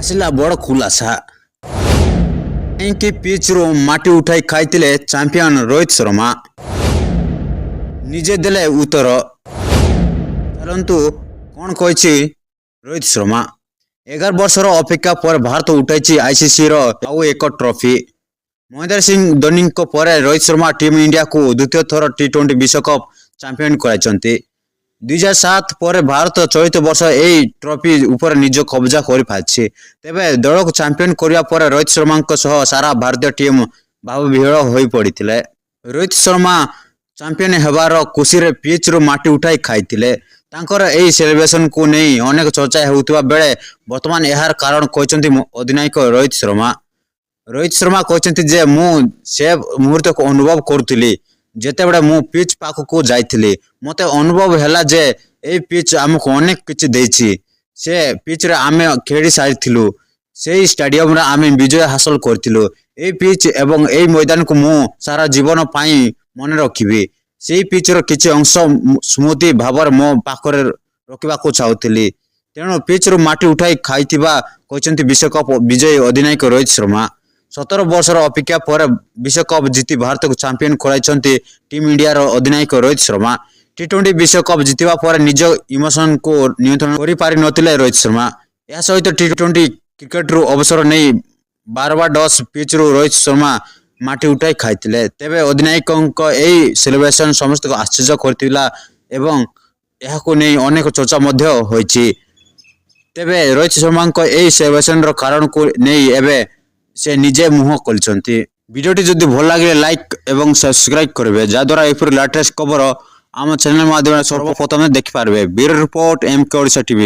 ଆସିଲା ବଡ଼ ଖୁଲାସା। କାହିଁକି ପିଚ୍ରୁ ମାଟି ଉଠାଇ ଖାଇଥିଲେ ଚାମ୍ପିୟନ ରୋହିତ ଶର୍ମା? ନିଜେ ଦେଲେ ଉତ୍ତର। ଚାଲନ୍ତୁ କ'ଣ କହିଛି ରୋହିତ ଶର୍ମା। 11 ବର୍ଷର ଅପେକ୍ଷା ପରେ ଭାରତ ଉଠାଇଛି ଆଇସିସିର ଆଉ ଏକ ଟ୍ରଫି। ମହେନ୍ଦ୍ର ସିଂ ଧୋନିଙ୍କ ପରେ ରୋହିତ ଶର୍ମା ଟିମ୍ ଇଣ୍ଡିଆକୁ ଦ୍ୱିତୀୟ ଥର ଟି20 ବିଶ୍ୱକପ୍ ଚାମ୍ପିୟନ କରାଇଛନ୍ତି। 2007 ପରେ ଭାରତ ଚଳିତ ବର୍ଷ ଏହି ଟ୍ରଫି ଉପରେ ନିଜ କବ୍ଜା କରିପାରିଛି। ତେବେ ଦଳକୁ ଚାମ୍ପିୟନ କରିବା ପରେ ରୋହିତ ଶର୍ମାଙ୍କ ସହ ସାରା ଭାରତୀୟ ଟିମ୍ ଭାବବିହ୍ୱଳ ହୋଇପଡ଼ିଥିଲେ। ରୋହିତ ଶର୍ମା ଚାମ୍ପିୟନ ହେବାର ଖୁସିରେ ପିଚ୍ରୁ ମାଟି ଉଠାଇ ଖାଇଥିଲେ। ତାଙ୍କର ଏହି ସେଲିବ୍ରେସନକୁ ନେଇ ଅନେକ ଚର୍ଚ୍ଚା ହେଉଥିବା ବେଳେ ବର୍ତ୍ତମାନ ଏହାର କାରଣ କହିଛନ୍ତି ଅଧିନାୟକ ରୋହିତ ଶର୍ମା। ରୋହିତ ଶର୍ମା କହିଛନ୍ତି ଯେ ମୁଁ ସେ ମୁହୂର୍ତ୍ତକୁ ଅନୁଭବ କରୁଥିଲି ଯେତେବେଳେ ମୁଁ ପିଚ୍ ପାଖକୁ ଯାଇଥିଲି। ମୋତେ ଅନୁଭବ ହେଲା ଯେ ଏହି ପିଚ୍ ଆମକୁ ଅନେକ କିଛି ଦେଇଛି। ସେ ପିଚ୍ରେ ଆମେ ଖେଳି ସାରିଥିଲୁ। ସେହି ଷ୍ଟାଡିୟମରେ ଆମେ ବିଜୟ ହାସଲ କରିଥିଲୁ। ଏହି ପିଚ୍ ଏବଂ ଏହି ମଇଦାନକୁ ମୁଁ ସାରା ଜୀବନ ପାଇଁ ମନେ ରଖିବି। ସେହି ପିଚ୍ର କିଛି ଅଂଶ ସ୍ମୃତି ଭାବରେ ମୋ ପାଖରେ ରଖିବାକୁ ଚାହୁଁଥିଲି। ତେଣୁ ପିଚ୍ରୁ ମାଟି ଉଠାଇ ଖାଇଥିବା କହିଛନ୍ତି ବିଶ୍ୱକପ୍ ବିଜୟୀ ଅଧିନାୟକ ରୋହିତ ଶର୍ମା। 17 ବର୍ଷର ଅପେକ୍ଷା ପରେ ବିଶ୍ୱକପ୍ ଜିତି ଭାରତକୁ ଚାମ୍ପିୟନ କରାଇଛନ୍ତି ଟିମ୍ ଇଣ୍ଡିଆର ଅଧିନାୟକ ରୋହିତ ଶର୍ମା। ଟି20 ବିଶ୍ୱକପ୍ ଜିତିବା ପରେ ନିଜ ଇମୋସନକୁ ନିୟନ୍ତ୍ରଣ କରିପାରିନଥିଲେ ରୋହିତ ଶର୍ମା। ଏହା ସହିତ ଟି20 କ୍ରିକେଟରୁ ଅବସର ନେଇ ବାରବାଡୋସ୍ ପିଚ୍ରୁ ରୋହିତ ଶର୍ମା ମାଟି ଉଠାଇ ଖାଇଥିଲେ। ତେବେ ଅଧିନାୟକଙ୍କ ଏହି ସେଲିବ୍ରେସନ ସମସ୍ତଙ୍କୁ ଆଶ୍ଚର୍ଯ୍ୟ କରିଥିଲା ଏବଂ ଏହାକୁ ନେଇ ଅନେକ ଚର୍ଚ୍ଚା ମଧ୍ୟ ହୋଇଛି। ତେବେ ରୋହିତ ଶର୍ମାଙ୍କ ଏହି ସେଲିବ୍ରେସନର କାରଣକୁ ନେଇ ଏବେ ସେ ନିଜେ ମୁହଁ ଖୋଲିଛନ୍ତି। ଭିଡ଼ିଓଟି ଯଦି ଭଲ ଲାଗିଲେ ଲାଇକ୍ ଏବଂ ସବସ୍କ୍ରାଇବ୍ କରିବେ, ଯାହାଦ୍ୱାରା ଏପରି ଲାଟେଷ୍ଟ ଖବର ଆମ ଚ୍ୟାନେଲ ମାଧ୍ୟମରେ ସର୍ବପ୍ରଥମେ ଦେଖିପାରିବେ। Bureau report, MK Odisha TV।